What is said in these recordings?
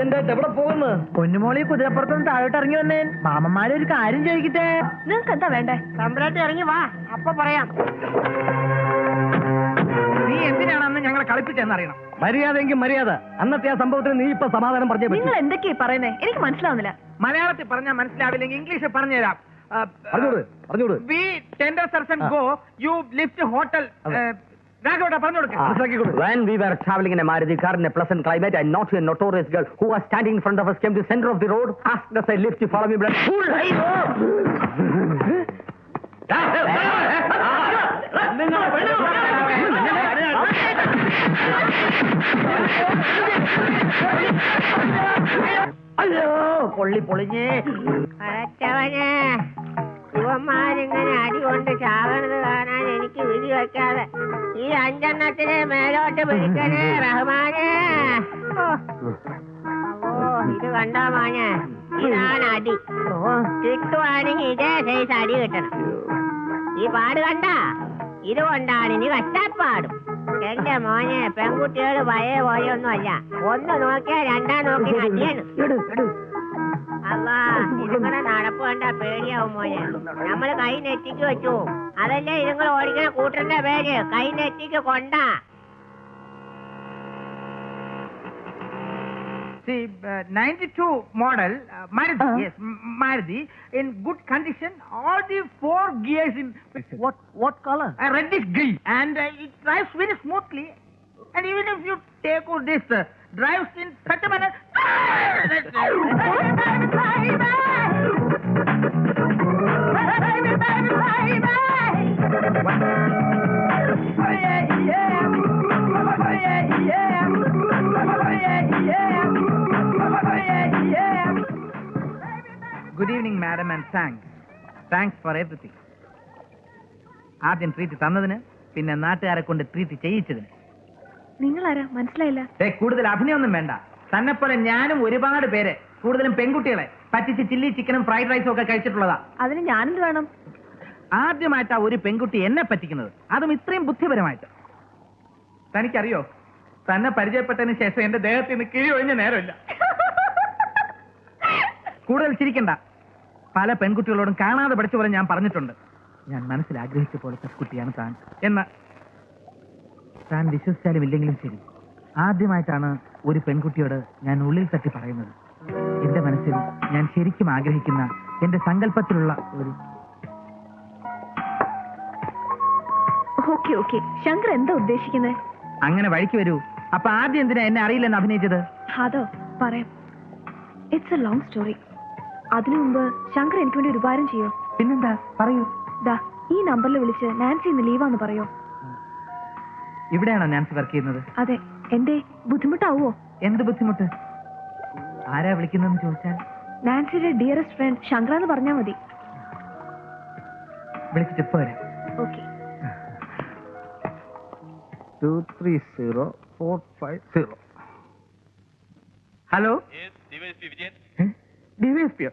അർജന്റായിട്ട് എവിടെ പോകുന്നു? പൊന്നുമോളി കുതിരപ്പുറത്തുനിന്ന് താഴോട്ട് ഇറങ്ങി വന്നേ. മാമന്മാരെ ഒരു കാര്യം ചോദിക്കട്ടെ. നിങ്ങൾക്ക് എന്താ വേണ്ടേ? തമ്പുരാട്ടി ഇറങ്ങി വാ, അപ്പൊ പറയാം. നീ എന്തിനാണ് അന്ന് ഞങ്ങളെ കളിപ്പിച്ചെന്നറിയണം. മര്യാദയെങ്കിൽ മര്യാദ. അന്നത്തെ ആ സംഭവത്തിന് നീ ഇപ്പൊ സമാധാനം പറഞ്ഞേ പറ്റൂ. നിങ്ങൾ എന്തൊക്കെയാ പറയുന്നേ? എനിക്ക് മനസ്സിലാവുന്നില്ല. മലയാളത്തിൽ പറഞ്ഞാൽ മനസ്സിലാവില്ലെങ്കിൽ ഇംഗ്ലീഷിൽ പറഞ്ഞുതരാം. പറഞ്ഞോട്. വി ടെൻഡർ സർസൻ ഗോ യു ലിഫ്റ്റ് ഹോട്ടൽ. രാഘവട്ടാ പറഞ്ഞു കൊടുക്ക. When we were traveling in a Maruti car in a pleasant climate, a naughty and notorious girl who was standing in front of us came to the center of the road, asked us a lift to follow me. അയ്യോ, പൊള്ളി പൊളിഞ്ഞേ. യുവന്മാരിങ്ങനെ അടികൊണ്ട് ചാകണത് കാണാൻ എനിക്ക് വിധി വെക്കാതെ ഈ 5 മേലോട്ട് പിടിക്കണേ റഹ്മാനെ. ഇത് കണ്ടോ മോനെ, ഇതാണ് അടി. കിട്ടുവാണെങ്കിൽ ഇതേ സൈസ് അടി കിട്ടണം. ഈ പാട് കണ്ട, ഇതുകൊണ്ടാണ് ഇനി കഷ്ടപ്പാടും. എന്റെ മോനെ, പെൺകുട്ടികൾ പഴയ പോയൊന്നുമല്ല. ഒന്ന് നോക്കിയാ രണ്ടാം നോക്കി അടിയാണ്. അല്ലാ, ഇതുങ്ങളെ നടപ്പ് കണ്ട പേടിയാവും മോനെ. നമ്മള് കൈ നെറ്റിക്ക് വെച്ചു. അതല്ലേ ഇതുങ്ങൾ ഓടിക്കണ കൂട്ടറിന്റെ പേര്, കൈ നെറ്റിക്ക് കൊണ്ട. See, 92 model Maruti, yes, Maruti in good condition. All the 4 gears in What color? Reddish green, and it drives very smoothly. And even if you take out this drives in such a manner. Good evening, madam, and thanks for everything. ആദ്യം treat തന്നതിന്, പിന്നെ നാട്ടുകാരെ കൊണ്ട് treat ചെയ്യിച്ചതിന്. നിങ്ങളാരാ? മനസ്സിലായില്ല. കൂടുതൽ അഭിനയൊന്നും വേണ്ട. തന്നെപ്പോലെ ഞാനും ഒരുപാട് പേര്, കൂടുതലും പെൺകുട്ടികളെ പറ്റിച്ച് ചില്ലി ചിക്കനും ഫ്രൈഡ് റൈസും ഒക്കെ കഴിച്ചിട്ടുള്ളതാ. അതിന് ഞാനെന്ത് വേണം? ആദ്യമായിട്ടാ ഒരു പെൺകുട്ടി എന്നെ പറ്റിക്കുന്നത്, അതും ഇത്രയും ബുദ്ധിപരമായിട്ട്. തനിക്കറിയോ, തന്നെ പരിചയപ്പെട്ടതിന് ശേഷം എന്റെ ദേഹത്തിൽ നിന്ന് കിഴി ഒഴിഞ്ഞ നേരമില്ല. കൂടുതൽ ചിരിക്കണ്ട. പല പെൺകുട്ടികളോടും കാണാതെ പഠിച്ച പോലെ ഞാൻ പറഞ്ഞിട്ടുണ്ട്, ഞാൻ മനസ്സിൽ ആഗ്രഹിച്ച പോലത്തെ കുട്ടിയാണ് താൻ എന്ന്. താൻ വിശ്വസിച്ചാലും ഇല്ലെങ്കിലും ശരി, ആദ്യമായിട്ടാണ് ഒരു പെൺകുട്ടിയോട് ഞാൻ ഉള്ളിൽ തട്ടി പറയുന്നത്. എന്റെ മനസ്സിൽ ഞാൻ ശരിക്കും ആഗ്രഹിക്കുന്ന, എന്റെ സങ്കല്പത്തിലുള്ള ഒരു. ഓക്കെ, ശങ്കർ എന്താ ഉദ്ദേശിക്കുന്നത്? അങ്ങനെ വഴിക്ക് വരൂ. അപ്പൊ ആദ്യം എന്തിനാ എന്നെ അറിയില്ലെന്ന് അഭിനയിച്ചത്? അതോ, പറയാം. It's A long story. അതിനു മുമ്പ് ശങ്കർ എനിക്ക് വേണ്ടി ഒരു ഉപകാരം ചെയ്യോ? പിന്നെന്താ, പറയൂ. ദാ, ഈ നമ്പറിൽ വിളിച്ച് നാൻസി ഇന്ന് ലീവാന്ന് പറയോ? ഇവിടെയാണോ നാൻസി വർക്ക് ചെയ്യുന്നത്? അതെ. എന്തേ, ബുദ്ധിമുട്ടാവോ? എന്ത് ബുദ്ധിമുട്ട്? ആരാ വിളിക്കുന്നതെന്ന് ചോദിച്ചാൽ? നാൻസിയുടെ ഡിയറസ്റ്റ് ഫ്രണ്ട് ശങ്കർ എന്ന് പറഞ്ഞാൽ മതി. വിളിച്ചിട്ട് ഇപ്പൊ വരാം. ഓക്കെ. 230450. Hello, DYSP.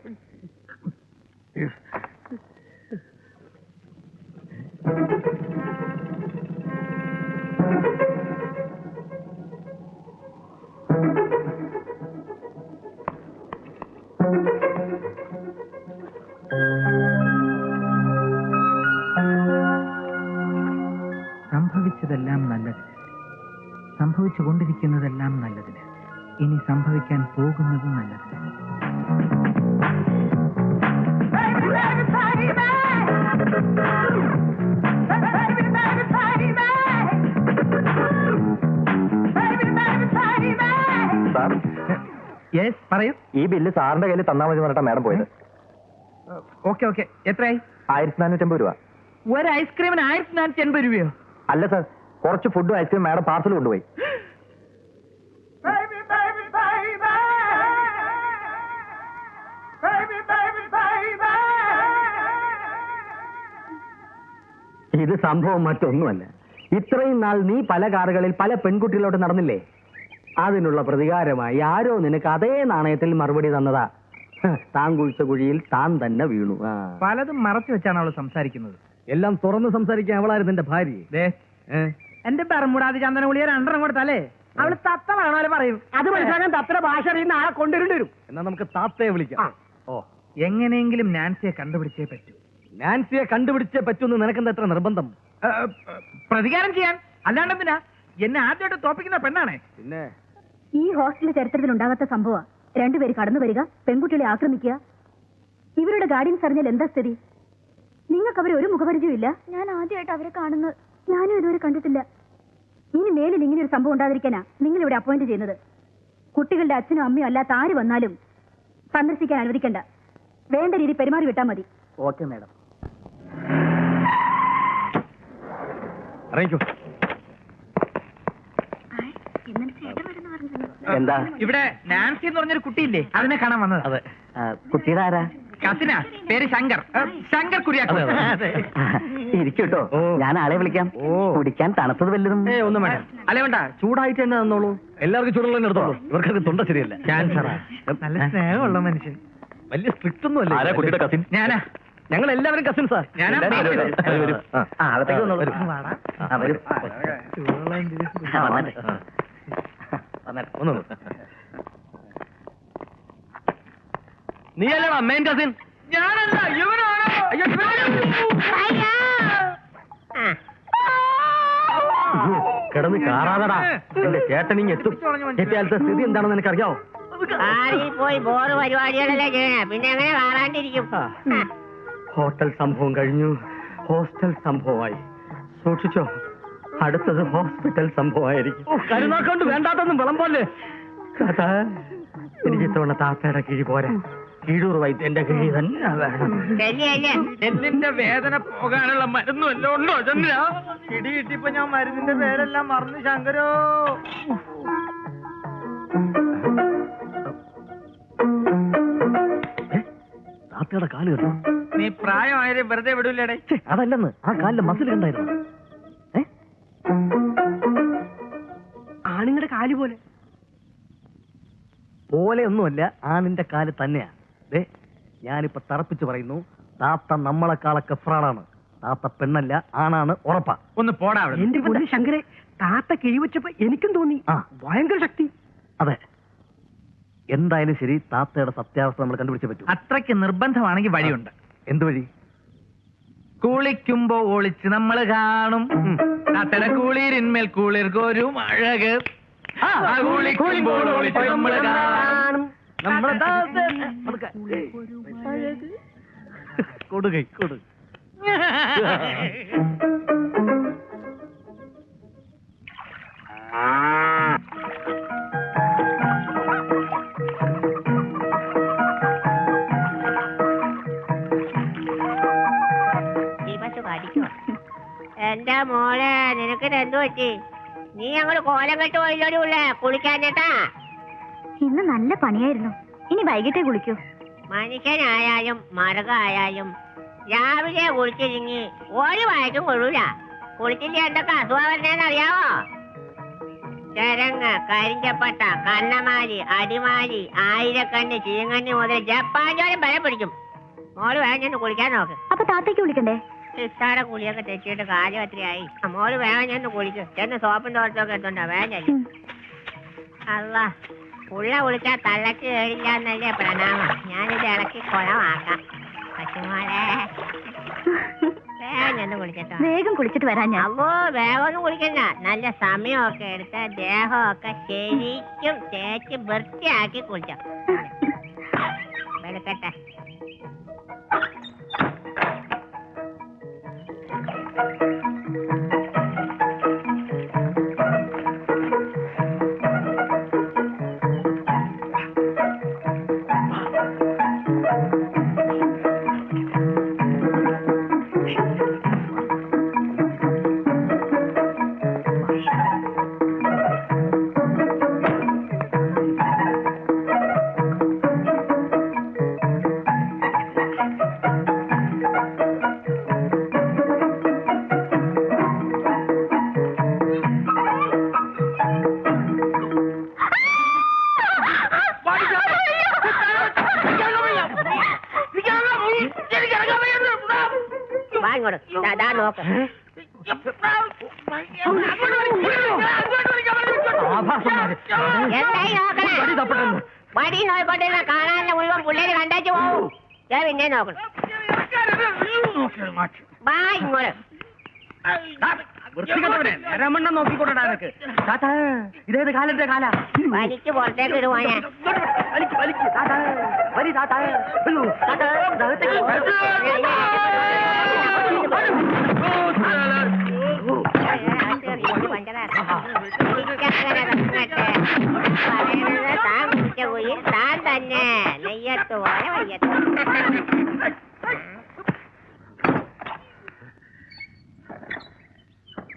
സംഭവിച്ചതെല്ലാം നല്ലത്, സംഭവിച്ചുകൊണ്ടിരിക്കുന്നതെല്ലാം നല്ലതിന്, ഇനി സംഭവിക്കാൻ പോകുന്നത് നല്ലതിന്. പറയൂ. ഈ ബില്ല് സാറിന്റെ കയ്യിൽ തന്നാൽ മതി പറഞ്ഞിട്ടാ മാഡം പോയത്. ഓക്കെ. എത്രയായി? 1450 രൂപ. ഒരു ഐസ്ക്രീമിന് 1480 രൂപയോ? അല്ല സാർ, കുറച്ച് ഫുഡും ഐസ്ക്രീം മാഡം പാർസൽ കൊണ്ടുപോയി. ഇത് സംഭവം മറ്റൊന്നുമല്ല. ഇത്രയും നാൾ നീ പല കാറുകളിൽ പല പെൺകുട്ടികളോട് നടന്നില്ലേ? അതിനുള്ള പ്രതികാരമായി ആരോ നിനക്ക് അതേ നാണയത്തിൽ മറുപടി തന്നതാ. താൻ കുഴിച്ച കുഴിയിൽ താൻ തന്നെ വീണു. പലതും മറച്ചു വെച്ചാണ് അവള് സംസാരിക്കുന്നത്. എല്ലാം തുറന്ന് സംസാരിക്കാൻ അവളായിരുന്നു എന്റെ ഭാര്യ. എന്റെ ബർമുടാതി ചന്ദന ഗുളിക 2 കൊടുത്താലേ അവള് തത്ത പറയണ പറയും. അത് മനസ്സിലാക്കാൻ തത്തയുടെ ഭാഷ അറിയുന്ന ആളെ കൊണ്ടുവരേണ്ടി വരും. എന്നാ നമുക്ക് താത്തയെ വിളിക്കാം. ഓ, എങ്ങനെയെങ്കിലും നാൻസിയെ കണ്ടുപിടിച്ചേ പറ്റൂ. നാൻസിയെ കണ്ടുപിടിച്ചേ പറ്റൂന്ന് നിനക്കെന്താ എത്ര നിർബന്ധം? പ്രതികാരം ചെയ്യാൻ, അല്ലാണ്ടെന്തിനാ? എന്നെ ആദ്യമായിട്ട് തോപ്പിക്കുന്ന പെണ്ണാണേ. പിന്നെ ഈ ഹോസ്റ്റലിലെ ചരിത്രത്തിൽ ഉണ്ടാകാത്ത സംഭവം. രണ്ടുപേര് കടന്നു വരിക, പെൺകുട്ടികളെ ആക്രമിക്കുക. ഇവരുടെ ഗാർഡിയൻസ് അറിഞ്ഞാൽ എന്താ സ്ഥിതി? നിങ്ങൾക്ക് അവരെ ഒരു മുഖപരിചയം ഇല്ല. ഞാൻ ആദ്യമായിട്ട് അവരെ കാണുന്നത്. ഞാനും ഇതുവരെ കണ്ടിട്ടില്ല. ഇനി മേലിൽ ഇങ്ങനെ ഒരു സംഭവം ഉണ്ടാതിരിക്കാനാ നിങ്ങൾ ഇവിടെ അപ്പോയിന്റ് ചെയ്യുന്നത്. കുട്ടികളുടെ അച്ഛനും അമ്മയും അല്ലാത്ത ആര് വന്നാലും സന്ദർശിക്കാൻ അനുവദിക്കണ്ട. വേണ്ട രീതി പെരുമാറി വിട്ടാൽ മതി. Okay madam. അറിയിക്കൂ. എന്താ? ഇവിടെ നാൻസി എന്ന് പറഞ്ഞൊരു കുട്ടിയില്ലേ, അതിനെ കാണാൻ വന്നത്. അതെ. കുട്ടിയുടെ ആരാ? കസിനാ, പേര് ശങ്കർ. ശങ്കർ കുര്യാക്കോ. ഇരിക്കൂട്ടോ, ഞാൻ ആളെ വിളിക്കാം. കുടിക്കാൻ തണുത്തത് വല്ലതും? ഒന്നും വേണ്ട. അല്ലേ വേണ്ട, ചൂടായിട്ട് തന്നെ തന്നോളൂ. എല്ലാവർക്കും ചൂടുള്ള എടുത്തോളൂ. ഇവർക്കൊക്കെ തൊണ്ട ശരിയല്ല. ക്യാൻസറാ. നല്ല സ്നേഹമുള്ള മനുഷ്യൻ. വലിയ സ്ട്രിക്റ്റ് ഒന്നും അല്ല. ആരാ കുട്ടിയുടെ കസിൻ? ഞാനാ. ഞങ്ങൾ എല്ലാവരും കസിൻസാ. അകത്തേക്ക് വന്നോളൂ. നീയല്ലടാ മെയിൻ കസിൻ? ഞാനല്ല, ഇവനാണോ? കിടന്ന് കാറാതടാ. എന്റെ ചേട്ടനിങ് എത്തും. എത്തിയാലത്തെ സ്ഥിതി എന്താണെന്ന് നിനക്കറിയാവോ? പോയി ബോറ് പരിപാടികളല്ലേ ചെയ്യണേ, പിന്നെ എങ്ങനെ കാണാണ്ടിരിക്കും? ഹോട്ടൽ സംഭവം കഴിഞ്ഞു, ഹോസ്റ്റൽ സംഭവമായി. സൂക്ഷിച്ചോ, അടുത്തത് ഹോസ്പിറ്റൽ സംഭവമായിരിക്കും. കരുനാക്കൊണ്ട് വേണ്ടാത്തൊന്നും വിളമ്പോലെ. എനിക്ക് ഇത്തവണ താത്തയുടെ കിഴി പോരാ, കീഴൂർ വൈദ്യന്റെ കിഴി തന്നെ വേണം. എല്ലിന്റെ വേദന പോകാനുള്ള മരുന്നും എല്ലാം ഉണ്ടോ ചന്ദ്ര? ഇടി കിട്ടിയപ്പോ ഞാൻ മരുന്നിന്റെ പേരെല്ലാം മറന്നു. ശങ്കരോ, താത്തയുടെ കാല് കേട്ടോ. നീ പ്രായമായാലും വെറുതെ വിടൂലേടെ. അതല്ലെന്ന്, ആ കാലിലെ മസിൽ കണ്ടായിരുന്നു. ആണിങ്ങളുടെ കാല് പോലെ പോലെയൊന്നുമല്ല, ആണിന്റെ കാല് തന്നെയാ. ഞാനിപ്പോ തറപ്പിച്ച് പറയുന്നു, താത്ത നമ്മളെക്കാളൊക്കെ ഫ്രാഡാണ്. താത്ത പെണ്ണല്ല, ആണാണ്, ഉറപ്പാ. ഒന്ന് പോടാ. എന്റെ പൊന്നു ശങ്കരെ, താത്ത കിഴിവെച്ചപ്പോ എനിക്കും തോന്നി ഭയങ്കര ശക്തി. അതെ, എന്തായാലും ശരി, താത്തയുടെ സത്യാവസ്ഥ നമ്മൾ കണ്ടുപിടിച്ചേ പറ്റൂ. അത്രയ്ക്ക് നിർബന്ധമാണെങ്കിൽ വഴിയുണ്ട്. എന്ത് വഴി? കുളിക്കുമ്പോ ഒളിച്ച് നമ്മൾ കാണും താത്തയുടെ കുളിരിന്മേൽ കുളിർക്കൊരും അഴക്. കുളിക്കുമ്പോൾ ഒളിച്ച് നമ്മൾ കാണും കൊടുകൈ കൊടു. എന്റെ മോളെ, നിനക്ക് എന്തു പറ്റി? നീ ഞങ്ങള് കോലം കെട്ട് പോയില്ലോടി ഉള്ളേ കുളിക്കാൻ ചേട്ടാ. ഇന്ന് നല്ല പണിയായിരുന്നു. ഇനി വൈകിട്ടേ കുളിക്കൂ. മനുഷ്യനായാലും മൃഗമായാലും രാവിലെ കുളിച്ചിരിങ്ങി ഒരു വയറ്റും കൊള്ളൂല. കുളിച്ചില്ല എന്തൊക്കെ അസുഖം വരുന്നേന്ന് അറിയാവോ? ചരങ്ങ്, കരിഞ്ചപ്പട്ട, കണ്ണമാലി, അടിമാലി, ആയിരക്കണ്ണ്, ചീങ്ങണ്ണി മുതൽ ജപ്പാൻ ചോരം വരെ പിടിക്കും. മോള് വേഗം ചെന്ന് കുളിക്കാൻ നോക്ക്. അപ്പൊ താത്തേക്ക് വിളിക്കണ്ടേ? സിസ്റ്റാടെ കുളിയൊക്കെ തെറ്റിയിട്ട് കാര്യം എത്രയായി. മോള് വേഗം ചെന്ന് കുളിക്കും. ചെന്ന് സോപ്പും തോർത്തൊക്കെ എത്തുണ്ടോ? വേഗം ചെല്ലും. അല്ല, ഉള്ള കുളിച്ചാൽ തള്ളക്ക് കേടില്ല എന്നല്ലേ പ്രണാമം. ഞാനിത് ഇളക്കി കുളമാക്കാം. പശുമോളെ, വേഗം ചെന്ന് കുളിച്ചിട്ടോ. വേഗം കുളിച്ചിട്ട് വരാൻ ഞാൻ. അമ്മോ, വേഗം ഒന്നും കുളിക്കണ്ട. നല്ല സമയമൊക്കെ എടുത്ത് ദേഹമൊക്കെ ശരിക്കും തേച്ച് വൃത്തിയാക്കി കുളിച്ചോ. വെളുക്കട്ടെ. നോക്ക്, ആഭാസന്മാര്. എന്തായി നോക്കണേ? വടി തപ്പട്ടെന്ന്. വടി നോക്കൊണ്ടിരുന്ന കാണാനുള്ള മുഴുവൻ പിള്ളേര് കണ്ടേച്ചു പോവും. ഞാൻ പിന്നെ നോക്കണം. ബാ ഇങ്ങോട്ട്. വൃത്തികെട്ടവനെ, രമണ്ണം നോക്കിക്കൊണ്ടാ നിനക്ക്. താത്താ, ഇതേത് കാലത്തെ കാല? വലിച്ചു പുറത്തേക്ക് ഇടുവാനാ. വലിക്ക്, വലിക്ക്, താത്താ. വലി, താത്താ. അയ്യോ, താത്താ, ഇതകത്തേക്ക് പോ. താൻ കുടിച്ച കുയിൽ താൻ തന്നെ നെയ്യത്ത് പോലെ വയ്യത്ത്.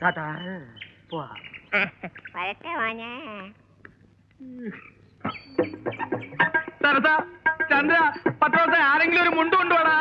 താത്താ, പോവാ. വരട്ടെ മോനെ. സരസാ, ചന്ദ്ര, പത്രത്തെ ആരെങ്കിലും ഒരു മുണ്ട് കൊണ്ടുപോടാ.